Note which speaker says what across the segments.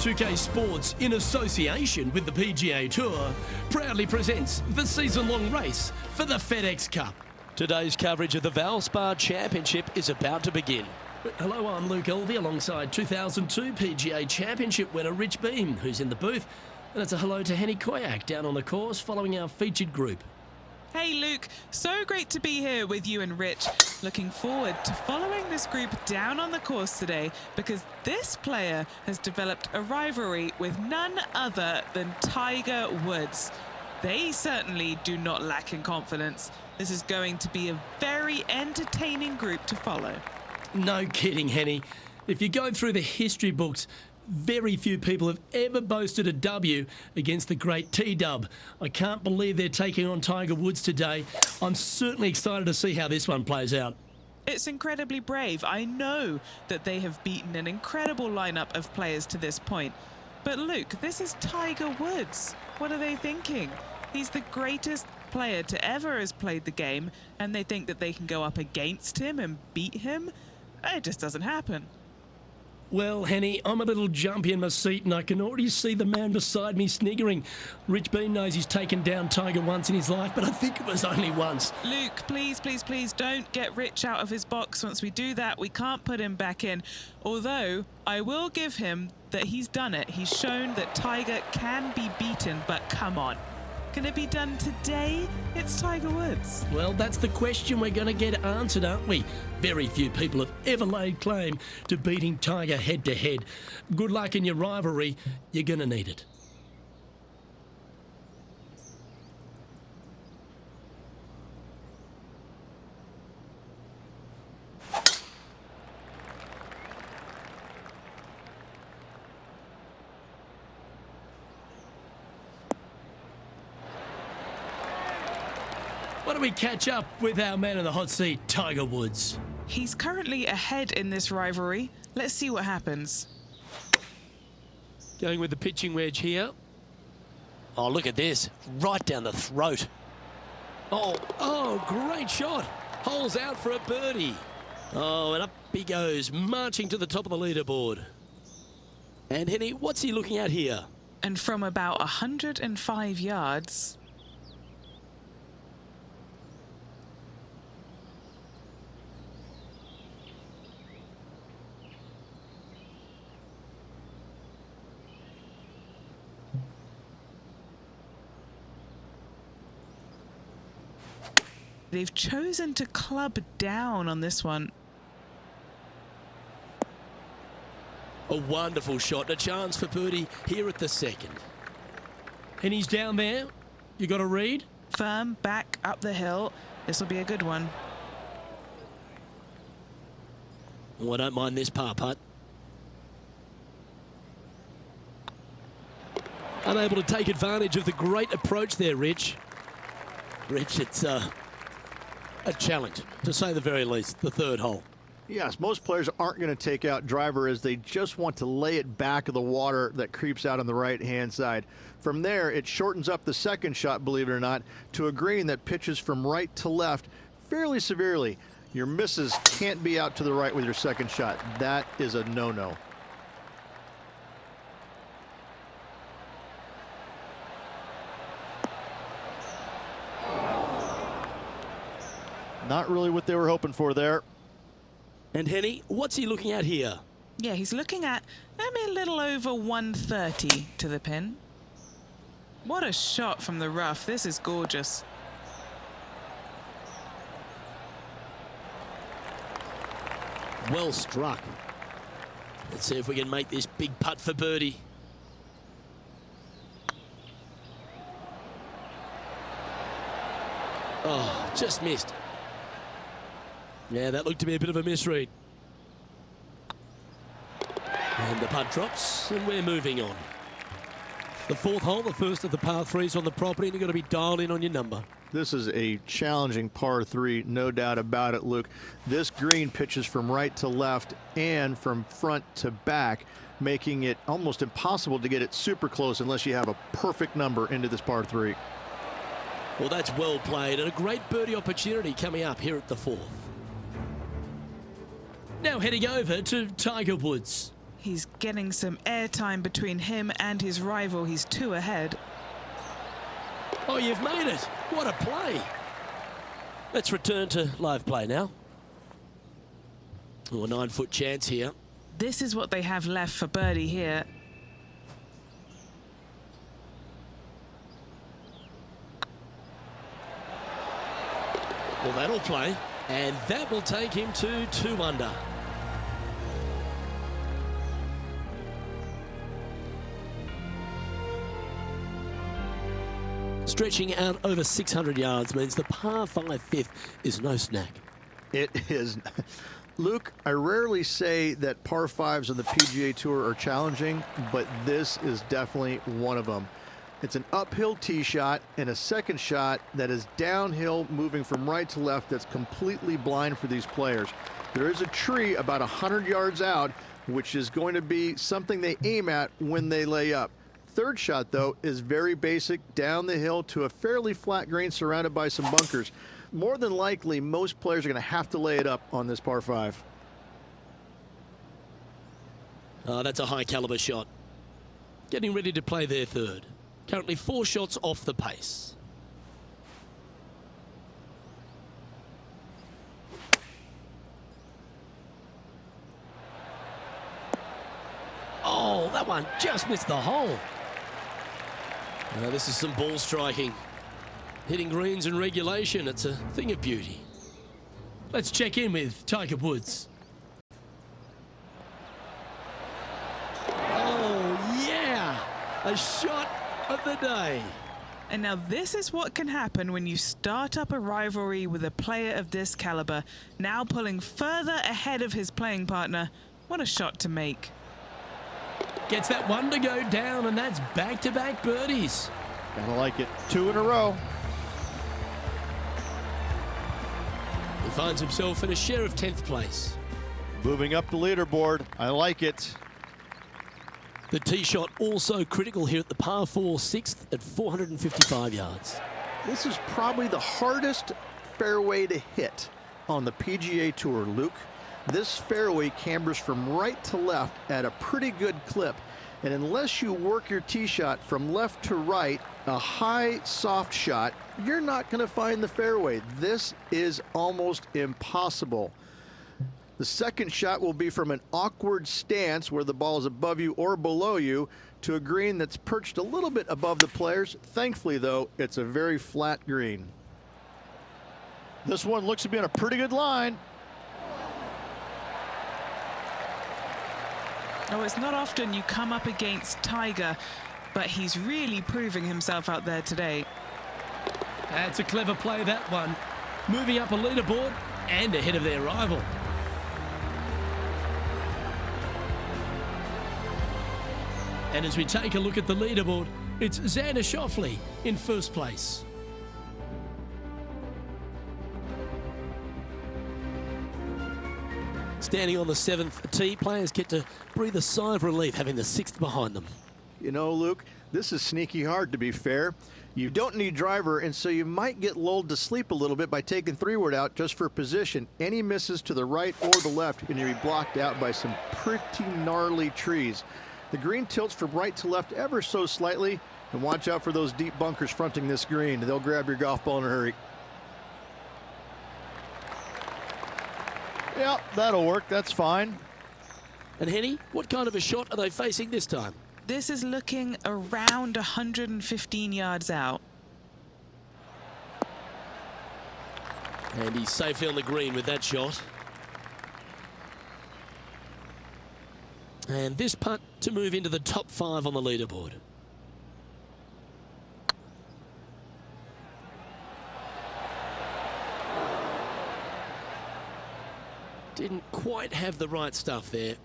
Speaker 1: 2K Sports, in association with the PGA Tour, proudly presents the season-long race for the FedEx Cup.
Speaker 2: Today's coverage of the Valspar Championship is about to begin.
Speaker 1: Hello, I'm Luke Elvey alongside 2002 PGA Championship winner Rich Beam, who's in the booth. And it's a hello to Henny Koyak down on the course following our featured group.
Speaker 3: Hey Luke, so great to be here with you and Rich. Looking forward to following this group down on the course today because this player has developed a rivalry with none other than Tiger Woods. They certainly do not lack in confidence. This is going to be a very entertaining group to follow.
Speaker 1: No kidding, Henny. If you go through the history books, very few people have ever boasted a W against the great T-Dub. I can't believe they're taking on Tiger Woods today. I'm certainly excited to see how this one plays out.
Speaker 3: It's incredibly brave. I know that they have beaten an incredible lineup of players to this point. But Luke, this is Tiger Woods. What are they thinking? He's the greatest player to ever has played the game, and they think that they can go up against him and beat him? It just doesn't happen.
Speaker 1: Well, Henny, I'm a little jumpy in my seat and I can already see the man beside me sniggering. Rich Beam knows he's taken down Tiger once in his life, but I think it was only once.
Speaker 3: Luke, please, please, please don't get Rich out of his box. Once we do that, we can't put him back in. Although, I will give him that he's done it. He's shown that Tiger can be beaten, but come on. Can it be done today? It's Tiger Woods.
Speaker 1: Well, that's the question we're going to get answered, aren't we? Very few people have ever laid claim to beating Tiger head-to-head. Good luck in your rivalry. You're going to need it. Why don't we catch up with our man in the hot seat, Tiger Woods?
Speaker 3: He's currently ahead in this rivalry. Let's see what happens.
Speaker 2: Going with the pitching wedge here. Oh, look at this. Right down the throat. Oh, great shot. Holes out for a birdie. Oh, and up he goes, marching to the top of the leaderboard. And Henny, what's he looking at here?
Speaker 3: And from about 105 yards... They've chosen to club down on this one.
Speaker 2: A wonderful shot, a chance for birdie here at the second.
Speaker 1: And he's down there. You got a read?
Speaker 3: Firm back up the hill. This will be a good one.
Speaker 2: Oh, I don't mind this par putt. Unable to take advantage of the great approach there, Rich. Rich, it's a challenge, to say the very least, the third hole.
Speaker 4: Yes, most players aren't going to take out driver as they just want to lay it back of the water that creeps out on the right-hand side. From there, it shortens up the second shot, believe it or not, to a green that pitches from right to left fairly severely. Your misses can't be out to the right with your second shot. That is a no-no. Not really what they were hoping for there.
Speaker 2: And Henny, what's he looking at here?
Speaker 3: Yeah, he's looking at maybe a little over 130 to the pin. What a shot from the rough. This is gorgeous.
Speaker 2: Well struck. Let's see if we can make this big putt for birdie. Oh, just missed. Yeah, that looked to be a bit of a misread. And the putt drops, and we're moving on. The fourth hole, the first of the par threes on the property, and you've got to be dialed in on your number.
Speaker 4: This is a challenging par three, no doubt about it, Luke. This green pitches from right to left and from front to back, making it almost impossible to get it super close unless you have a perfect number into this par three.
Speaker 2: Well, that's well played, and a great birdie opportunity coming up here at the fourth.
Speaker 1: Now heading over to Tiger Woods.
Speaker 3: He's getting some airtime between him and his rival. He's 2 ahead.
Speaker 2: Oh, you've made it. What a play. Let's return to live play now. Oh, a 9-foot chance here.
Speaker 3: This is what they have left for birdie here.
Speaker 2: Well, that'll play, and that will take him to 2 under. Stretching out over 600 yards means the par 5 fifth is no snack.
Speaker 4: It is. Luke, I rarely say that par 5s on the PGA Tour are challenging, but this is definitely one of them. It's an uphill tee shot and a second shot that is downhill, moving from right to left, that's completely blind for these players. There is a tree about 100 yards out, which is going to be something they aim at when they lay up. Third shot, though, is very basic, down the hill to a fairly flat green surrounded by some bunkers. More than likely, most players are going to have to lay it up on this par 5.
Speaker 2: Oh, that's a high caliber shot. Getting ready to play their third. Currently 4 shots off the pace. Oh, that one just missed the hole. This is some ball striking. Hitting greens in regulation, it's a thing of beauty.
Speaker 1: Let's check in with Tiger Woods.
Speaker 2: Oh, yeah! A shot of the day.
Speaker 3: And now this is what can happen when you start up a rivalry with a player of this caliber, now pulling further ahead of his playing partner. What a shot to make.
Speaker 1: Gets that one to go down, and that's back-to-back birdies.
Speaker 4: Gotta like it. 2 in a row.
Speaker 2: He finds himself in a share of 10th place.
Speaker 4: Moving up the leaderboard. I like it.
Speaker 2: The tee shot also critical here at the par 4 6th at 455 yards.
Speaker 4: This is probably the hardest fairway to hit on the PGA Tour, Luke. This fairway cambers from right to left at a pretty good clip. And unless you work your tee shot from left to right, a high, soft shot, you're not going to find the fairway. This is almost impossible. The second shot will be from an awkward stance where the ball is above you or below you to a green that's perched a little bit above the players. Thankfully, though, it's a very flat green. This one looks to be on a pretty good line.
Speaker 3: Oh, it's not often you come up against Tiger, but he's really proving himself out there today.
Speaker 1: That's a clever play, that one. Moving up a leaderboard and ahead of their rival. And as we take a look at the leaderboard, it's Xander Schauffele in first place.
Speaker 2: Standing on the 7th tee, players get to breathe a sigh of relief having the 6th behind them.
Speaker 4: You know, Luke, this is sneaky hard, to be fair. You don't need driver, and so you might get lulled to sleep a little bit by taking 3-wood out just for position. Any misses to the right or the left, and you'll be blocked out by some pretty gnarly trees. The green tilts from right to left ever so slightly, and watch out for those deep bunkers fronting this green. They'll grab your golf ball in a hurry. Yeah, that'll work. That's fine.
Speaker 2: And Henny, what kind of a shot are they facing this time?
Speaker 3: This is looking around 115 yards out.
Speaker 2: And he's safely on the green with that shot. And this putt to move into the top 5 on the leaderboard. Didn't quite have the right stuff there.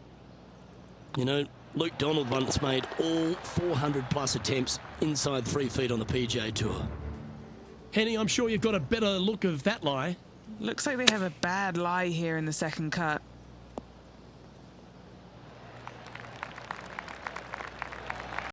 Speaker 2: You know, Luke Donald once made all 400+ attempts inside 3 feet on the PGA Tour.
Speaker 1: Henny, I'm sure you've got a better look of that lie.
Speaker 3: Looks like they have a bad lie here in the second cut.